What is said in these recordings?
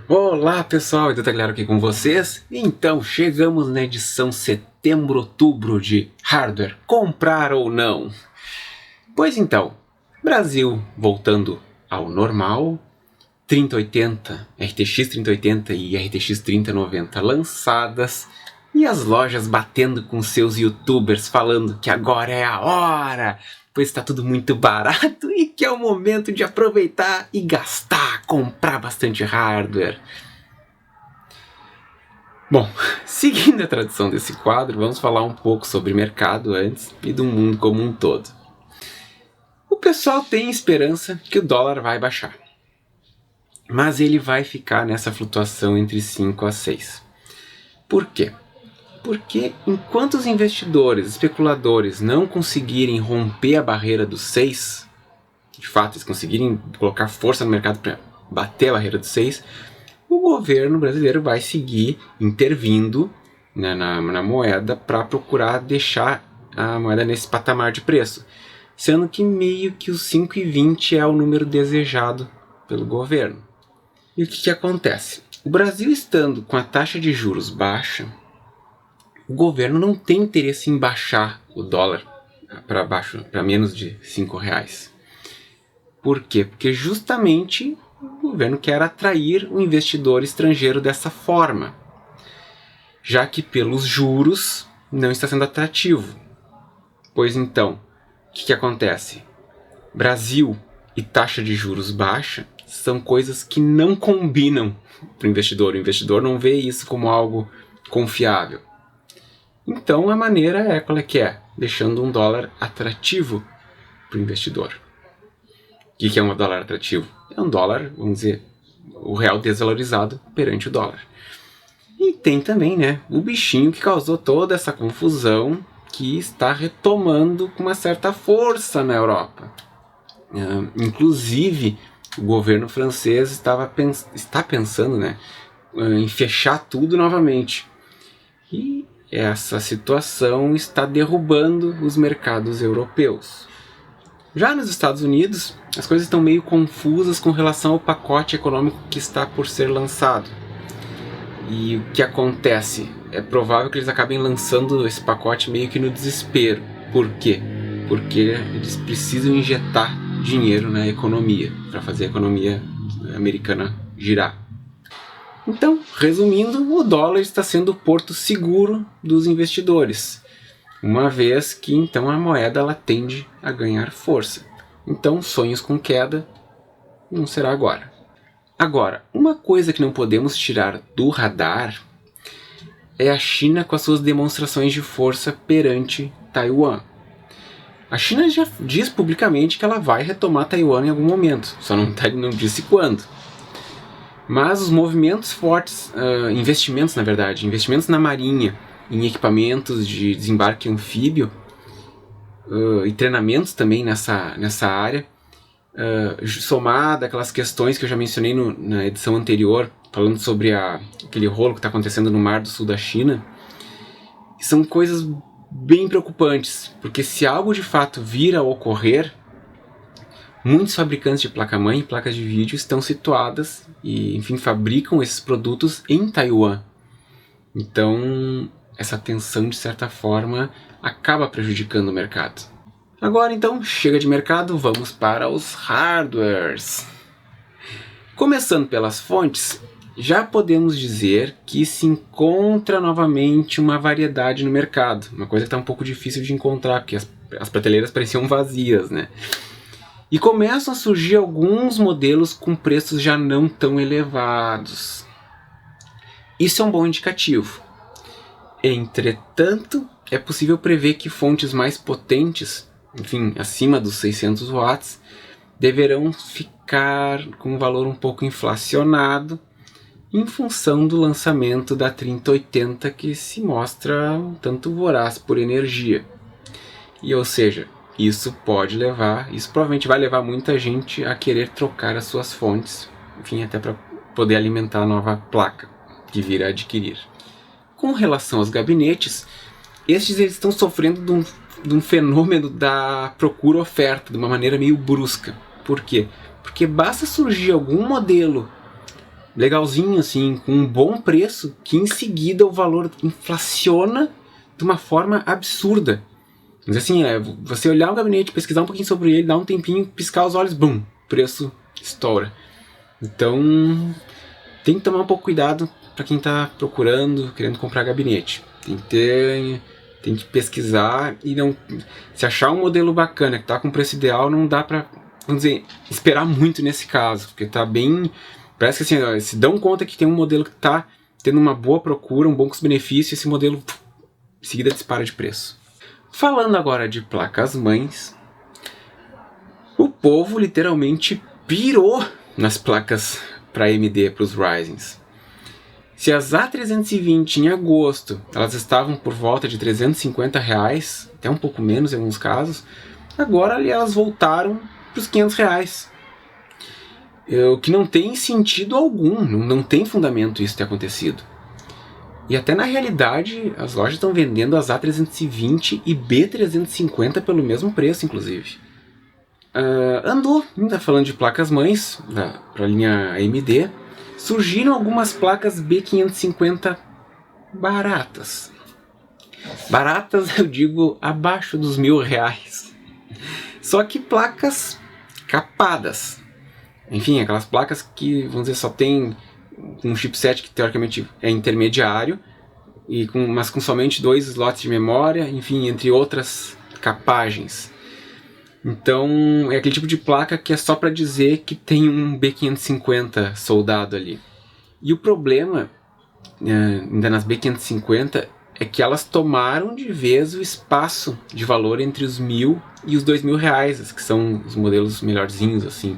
Olá pessoal, Edu Tagliaro aqui com vocês. Então, chegamos na edição setembro-outubro de Hardware, comprar ou não? Pois então, Brasil voltando ao normal, 3080, RTX 3080 e RTX 3090 lançadas, e as lojas batendo com seus youtubers falando que agora é a hora, pois está tudo muito barato e que é o momento de aproveitar e gastar, comprar bastante hardware. Bom, seguindo a tradição desse quadro, vamos falar um pouco sobre mercado antes e do mundo como um todo. O pessoal tem esperança que o dólar vai baixar, mas ele vai ficar nessa flutuação entre 5 a 6. Por quê? Porque enquanto os investidores, especuladores não conseguirem romper a barreira dos 6, de fato eles conseguirem colocar força no mercado para bater a barreira dos 6, o governo brasileiro vai seguir intervindo, né, na moeda para procurar deixar a moeda nesse patamar de preço, sendo que meio que os 5,20 é o número desejado pelo governo. E o que acontece? O Brasil estando com a taxa de juros baixa, o governo não tem interesse em baixar o dólar para baixo, para menos de R$5. Por quê? Porque justamente o governo quer atrair o investidor estrangeiro dessa forma, já que pelos juros não está sendo atrativo. Pois então, o que acontece? Brasil e taxa de juros baixa são coisas que não combinam para o investidor. O investidor não vê isso como algo confiável. Então a maneira é qual é que é? Deixando um dólar atrativo para o investidor. O que é um dólar atrativo? É um dólar, vamos dizer, o real desvalorizado perante o dólar. E tem também, né, o bichinho que causou toda essa confusão, que está retomando com uma certa força na Europa. Inclusive, o governo francês está pensando, né, em fechar tudo novamente. E essa situação está derrubando os mercados europeus. Já nos Estados Unidos, as coisas estão meio confusas com relação ao pacote econômico que está por ser lançado. E o que acontece? É provável que eles acabem lançando esse pacote meio que no desespero. Por quê? Porque eles precisam injetar dinheiro na economia, para fazer a economia americana girar. Então, resumindo, o dólar está sendo o porto seguro dos investidores, uma vez que então a moeda ela tende a ganhar força. Então, sonhos com queda não será agora. Agora, uma coisa que não podemos tirar do radar é a China com as suas demonstrações de força perante Taiwan. A China já diz publicamente que ela vai retomar Taiwan em algum momento, só não disse quando. Mas os movimentos fortes, investimentos na marinha, em equipamentos de desembarque anfíbio e treinamentos também nessa área, somada aquelas questões que eu já mencionei na edição anterior, falando sobre aquele rolo que está acontecendo no Mar do Sul da China, são coisas bem preocupantes, porque se algo de fato vir a ocorrer, muitos fabricantes de placa-mãe e placas de vídeo estão situadas e, enfim, fabricam esses produtos em Taiwan. Então, essa tensão, de certa forma, acaba prejudicando o mercado. Agora, então, chega de mercado, vamos para os hardwares. Começando pelas fontes, já podemos dizer que se encontra novamente uma variedade no mercado. Uma coisa que está um pouco difícil de encontrar, porque as prateleiras pareciam vazias, né? E começam a surgir alguns modelos com preços já não tão elevados. Isso é um bom indicativo. Entretanto, é possível prever que fontes mais potentes, enfim, acima dos 600 watts, deverão ficar com um valor um pouco inflacionado em função do lançamento da 3080, que se mostra um tanto voraz por energia. E, ou seja, isso provavelmente vai levar muita gente a querer trocar as suas fontes, enfim, até para poder alimentar a nova placa que vir a adquirir. Com relação aos gabinetes, eles estão sofrendo de um fenômeno da procura-oferta, de uma maneira meio brusca. Por quê? Porque basta surgir algum modelo legalzinho, assim, com um bom preço, que em seguida o valor inflaciona de uma forma absurda. Mas assim, você olhar o gabinete, pesquisar um pouquinho sobre ele, dar um tempinho, piscar os olhos, bum, preço estoura. Então, tem que tomar um pouco cuidado para quem está procurando, querendo comprar gabinete. Tem que pesquisar e não, se achar um modelo bacana que está com preço ideal, não dá para, vamos dizer, esperar muito nesse caso, porque está bem, parece que assim, se dão conta que tem um modelo que está tendo uma boa procura, um bom custo-benefício, esse modelo em seguida dispara de preço. Falando agora de placas-mães, o povo literalmente pirou nas placas para AMD, para os Ryzens. Se as A320 em agosto elas estavam por volta de R$350, até um pouco menos em alguns casos, agora elas voltaram para os R$500. O que não tem sentido algum, não tem fundamento isso ter acontecido. E até na realidade, as lojas estão vendendo as A320 e B350 pelo mesmo preço, inclusive. Andou, ainda falando de placas-mães, para a linha AMD, surgiram algumas placas B550 baratas. Baratas, eu digo, abaixo dos R$1.000. Só que placas capadas. Enfim, aquelas placas que, vamos dizer, só tem um chipset que teoricamente é intermediário, mas com somente 2 slots de memória, enfim, entre outras capagens. Então é aquele tipo de placa que é só para dizer que tem um B550 soldado ali. E o problema, ainda nas B550, é que elas tomaram de vez o espaço de valor entre os R$1.000 e os R$2.000, que são os modelos melhorzinhos assim.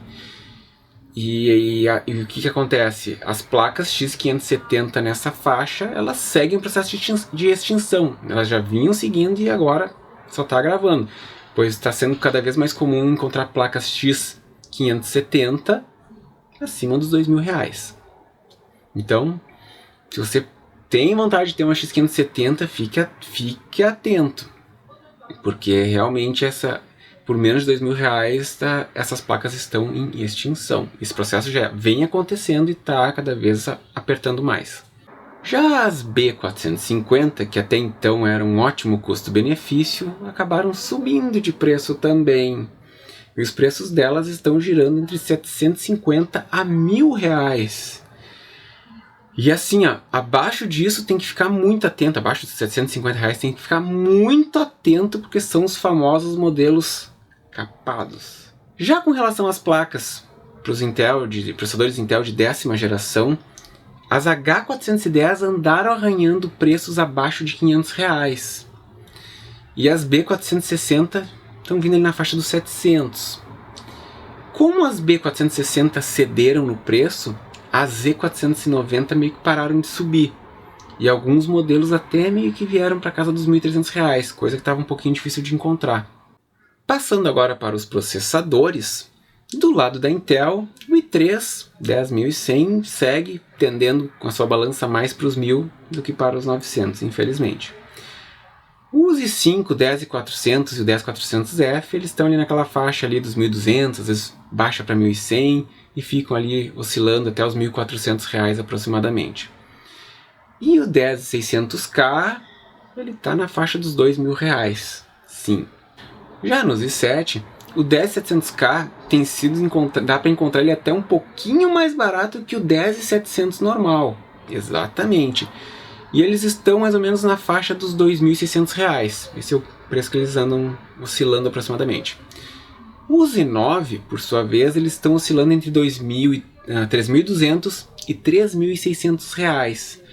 E o que acontece? As placas X570 nessa faixa, elas seguem o processo de extinção. Elas já vinham seguindo e agora só está gravando. Pois está sendo cada vez mais comum encontrar placas X570 acima dos R$2.000. Então, se você tem vontade de ter uma X570, fique atento. Porque realmente por menos de R$2.000, essas placas estão em extinção. Esse processo já vem acontecendo e está cada vez apertando mais. Já as B450, que até então eram um ótimo custo-benefício, acabaram subindo de preço também. E os preços delas estão girando entre R$750 a R$1.000. E assim, abaixo disso tem que ficar muito atento, abaixo de R$750 tem que ficar muito atento, porque são os famosos modelos capados. Já com relação às placas para os processadores Intel de 10ª geração, as H410 andaram arranhando preços abaixo de R$500. E as B460 estão vindo ali na faixa dos 700. Como as B460 cederam no preço, as Z490 meio que pararam de subir. E alguns modelos até meio que vieram para casa dos R$1.300, coisa que estava um pouquinho difícil de encontrar. Passando agora para os processadores, do lado da Intel, o i3 10100 segue tendendo com a sua balança mais para os 1.000 do que para os 900, infelizmente. Os i5 10400 e o 10400F, eles estão ali naquela faixa ali dos 1.200, às vezes baixa para 1.100 e ficam ali oscilando até os R$1.400 aproximadamente. E o 10600K, ele está na faixa dos R$2.000, sim. Já nos i7, o 10700K tem sido dá para encontrar ele até um pouquinho mais barato que o 10700 normal. Exatamente. E eles estão mais ou menos na faixa dos R$2.600. Esse é o preço que eles andam oscilando aproximadamente. Os i9, por sua vez, eles estão oscilando entre R$3.200 e R$3.600.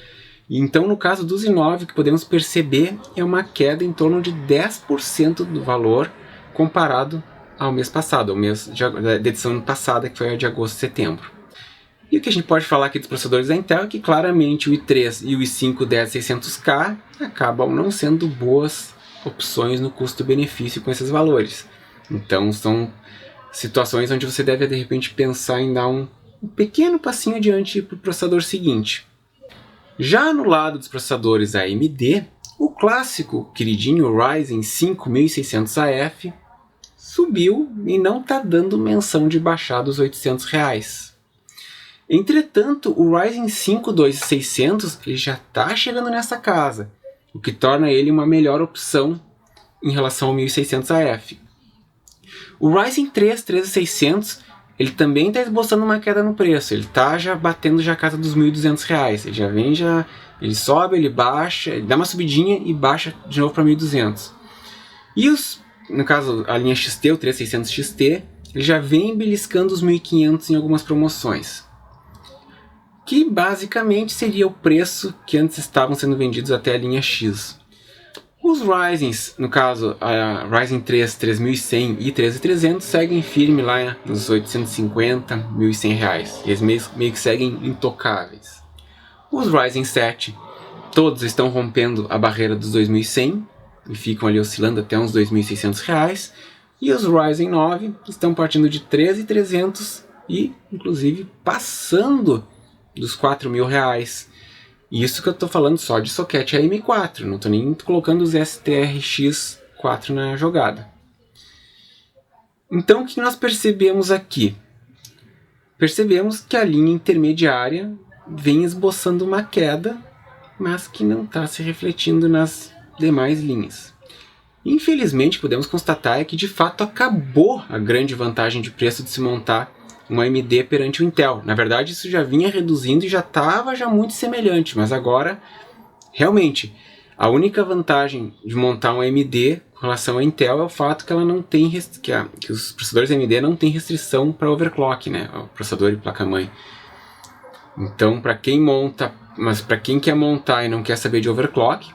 Então, no caso dos i9, o que podemos perceber é uma queda em torno de 10% do valor comparado ao mês passado, ao mês da edição passada, que foi a de agosto e setembro. E o que a gente pode falar aqui dos processadores da Intel é que claramente o i3 e o i5 10600K acabam não sendo boas opções no custo-benefício com esses valores. Então são situações onde você deve de repente pensar em dar um pequeno passinho adiante para o processador seguinte. Já no lado dos processadores AMD, o clássico queridinho Ryzen 5600AF subiu e não está dando menção de baixar dos R$800. Entretanto, o Ryzen 5 2600 ele já está chegando nessa casa, o que torna ele uma melhor opção em relação ao 1600AF. O Ryzen 3 13600 ele também está esboçando uma queda no preço, ele está já batendo já a casa dos R$1.200, ele já vem, ele sobe, ele baixa, ele dá uma subidinha e baixa de novo para 1.200. E no caso a linha XT, o 3600 XT, ele já vem beliscando os 1.500 em algumas promoções, que basicamente seria o preço que antes estavam sendo vendidos até a linha X. Os Ryzens, no caso a Ryzen 3 3100 e 13300, seguem firme lá nos 850, R$1.100. Eles meio que seguem intocáveis. Os Ryzen 7, todos estão rompendo a barreira dos 2.100 e ficam ali oscilando até uns R$2.600. E os Ryzen 9 estão partindo de 13.300 e inclusive passando dos R$4.000. Isso que eu estou falando só de socket AM4, não estou nem colocando os STRX 4 na jogada. Então o que nós percebemos aqui? Percebemos que a linha intermediária vem esboçando uma queda, mas que não está se refletindo nas demais linhas. Infelizmente, podemos constatar que de fato acabou a grande vantagem de preço de se montar um AMD perante o Intel. Na verdade, isso já vinha reduzindo e já estava muito semelhante, mas agora, realmente, a única vantagem de montar um AMD com relação ao Intel é o fato que ela não tem que os processadores AMD não têm restrição para overclock, né? O processador e placa-mãe. Então, para quem monta, mas para quem quer montar e não quer saber de overclock,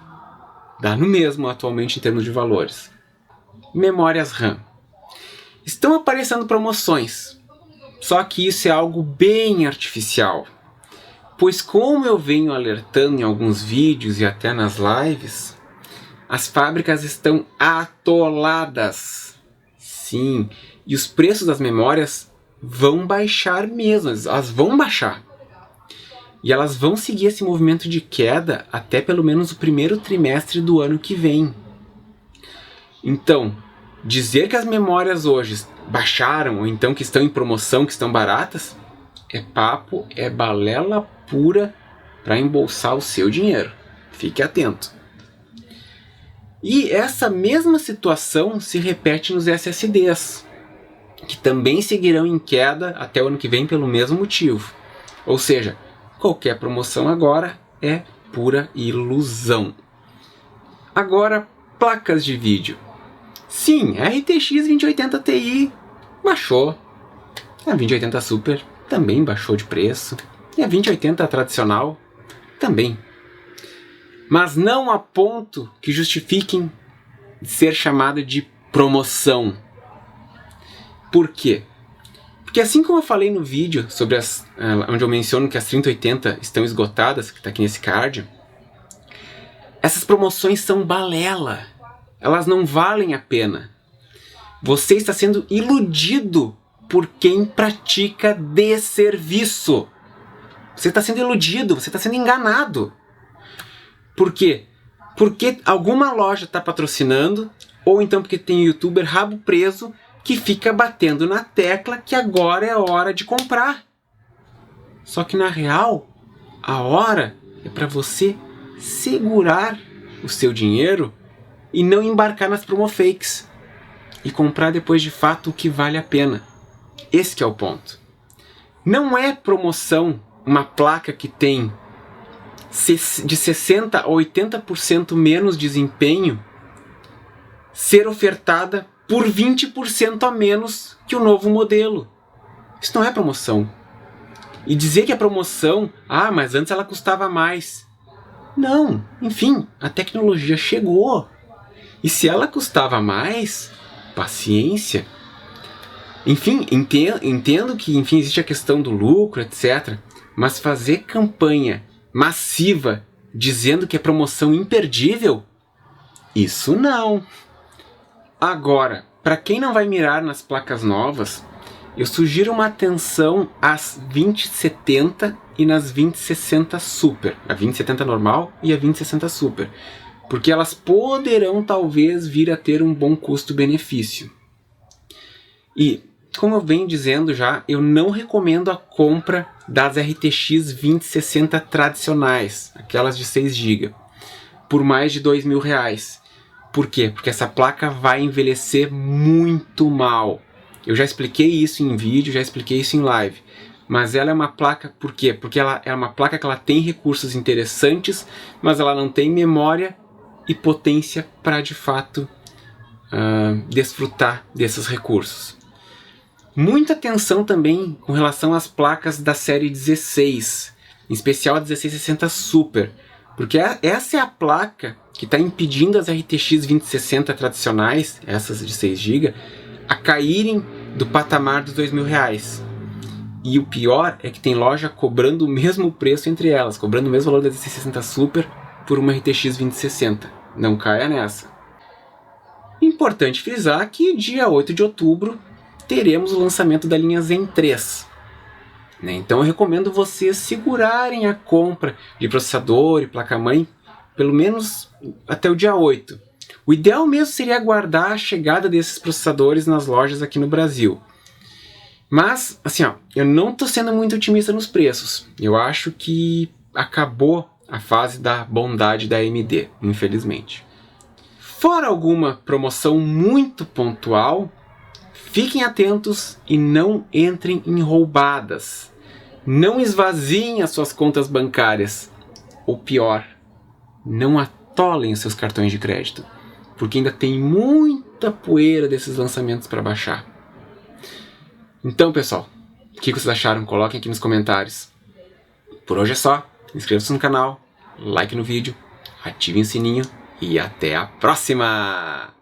dá no mesmo atualmente em termos de valores. Memórias RAM. Estão aparecendo promoções. Só que isso é algo bem artificial, pois como eu venho alertando em alguns vídeos e até nas lives, as fábricas estão atoladas. Sim, e os preços das memórias vão baixar mesmo, elas vão baixar. E elas vão seguir esse movimento de queda até pelo menos o primeiro trimestre do ano que vem. Então, dizer que as memórias hoje baixaram, ou então que estão em promoção, que estão baratas, é papo, é balela pura para embolsar o seu dinheiro. Fique atento. E essa mesma situação se repete nos SSDs, que também seguirão em queda até o ano que vem pelo mesmo motivo. Ou seja, qualquer promoção agora é pura ilusão. Agora, placas de vídeo. Sim, a RTX 2080 Ti baixou. A 2080 Super também baixou de preço. E a 2080 tradicional também. Mas não a ponto que justifiquem ser chamada de promoção. Por quê? Porque assim como eu falei no vídeo sobre onde eu menciono que as 3080 estão esgotadas, que está aqui nesse card, essas promoções são balela. Elas não valem a pena. Você está sendo iludido por quem pratica desserviço. Você está sendo iludido, você está sendo enganado. Por quê? Porque alguma loja está patrocinando, ou então porque tem um youtuber rabo preso que fica batendo na tecla que agora é a hora de comprar. Só que na real, a hora é para você segurar o seu dinheiro e não embarcar nas promofakes e comprar depois de fato o que vale a pena. Esse que é o ponto. Não é promoção uma placa que tem de 60% a 80% menos desempenho ser ofertada por 20% a menos que o novo modelo. Isso não é promoção. E dizer que é promoção, mas antes ela custava mais. Não, enfim, a tecnologia chegou. E se ela custava mais, paciência. Enfim, entendo que existe a questão do lucro, etc. Mas fazer campanha massiva dizendo que é promoção imperdível, isso não. Agora, para quem não vai mirar nas placas novas, eu sugiro uma atenção às 2070 e nas 2060 Super. A 2070 normal e a 2060 Super. Porque elas poderão talvez vir a ter um bom custo-benefício. E, como eu venho dizendo já, eu não recomendo a compra das RTX 2060 tradicionais, aquelas de 6 GB, por mais de R$2.000. Por quê? Porque essa placa vai envelhecer muito mal. Eu já expliquei isso em vídeo, já expliquei isso em live. Mas ela é uma placa, por quê? Porque ela é uma placa que ela tem recursos interessantes, mas ela não tem memória e potência para de fato desfrutar desses recursos. Muita atenção também com relação às placas da série 16, em especial a 1660 Super, porque essa é a placa que está impedindo as RTX 2060 tradicionais, essas de 6 GB, a caírem do patamar dos R$2.000. E o pior é que tem loja cobrando o mesmo preço entre elas, cobrando o mesmo valor da 1660 Super por uma RTX 2060. Não caia nessa. Importante frisar que dia 8 de outubro teremos o lançamento da linha Zen 3. Então eu recomendo vocês segurarem a compra de processador e placa-mãe pelo menos até o dia 8. O ideal mesmo seria aguardar a chegada desses processadores nas lojas aqui no Brasil. Mas, assim, eu não estou sendo muito otimista nos preços. Eu acho que acabou a fase da bondade da AMD, infelizmente. Fora alguma promoção muito pontual, fiquem atentos e não entrem em roubadas. Não esvaziem as suas contas bancárias. Ou pior, não atolem os seus cartões de crédito, porque ainda tem muita poeira desses lançamentos para baixar. Então, pessoal, o que vocês acharam? Coloquem aqui nos comentários. Por hoje é só. Inscreva-se no canal, like no vídeo, ativem o sininho e até a próxima!